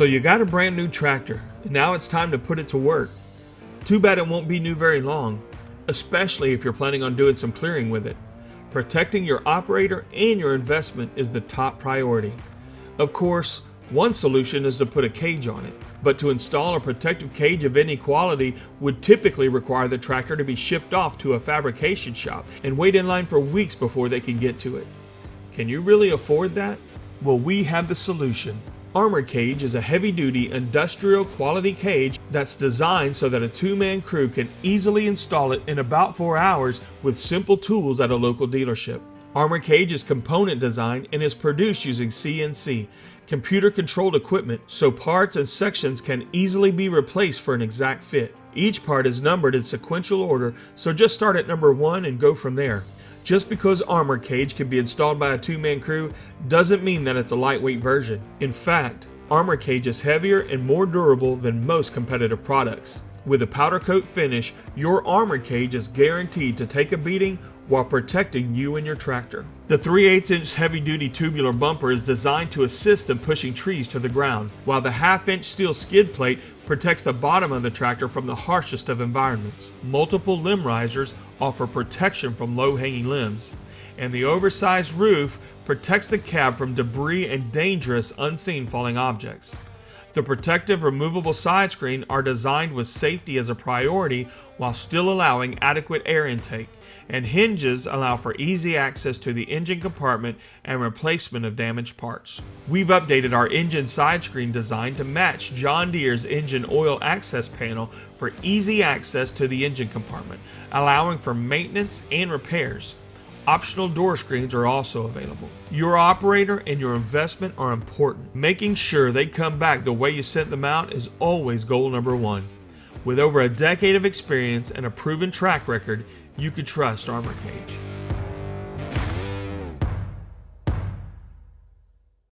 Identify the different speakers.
Speaker 1: So you got a brand new tractor, and now it's time to put it to work. Too bad it won't be new very long, especially if you're planning on doing some clearing with it. Protecting your operator and your investment is the top priority. Of course, one solution is to put a cage on it, but to install a protective cage of any quality would typically require the tractor to be shipped off to a fabrication shop and wait in line for weeks before they can get to it. Can you really afford that? Well, we have the solution. Armor Cage is a heavy-duty industrial quality cage that's designed so that a two-man crew can easily install it in about 4 hours with simple tools at a local dealership. Armor Cage is component designed and is produced using CNC, computer-controlled equipment, so parts and sections can easily be replaced for an exact fit. Each part is numbered in sequential order, so just start at number 1 and go from there. Just because Armor Cage can be installed by a two-man crew doesn't mean that it's a lightweight version. In fact, Armor Cage is heavier and more durable than most competitive products. With a powder coat finish, your Armor Cage is guaranteed to take a beating while protecting you and your tractor. The 3/8-inch heavy-duty tubular bumper is designed to assist in pushing trees to the ground, while the 1/2-inch steel skid plate protects the bottom of the tractor from the harshest of environments. Multiple limb risers offer protection from low-hanging limbs, and the oversized roof protects the cab from debris and dangerous unseen falling objects. The protective removable side screen are designed with safety as a priority while still allowing adequate air intake, and hinges allow for easy access to the engine compartment and replacement of damaged parts. We've updated our engine side screen design to match John Deere's engine oil access panel for easy access to the engine compartment, allowing for maintenance and repairs. Optional door screens are also available. Your operator and your investment are important. Making sure they come back the way you sent them out is always goal number 1. With over a decade of experience and a proven track record, you can trust Armor Cage.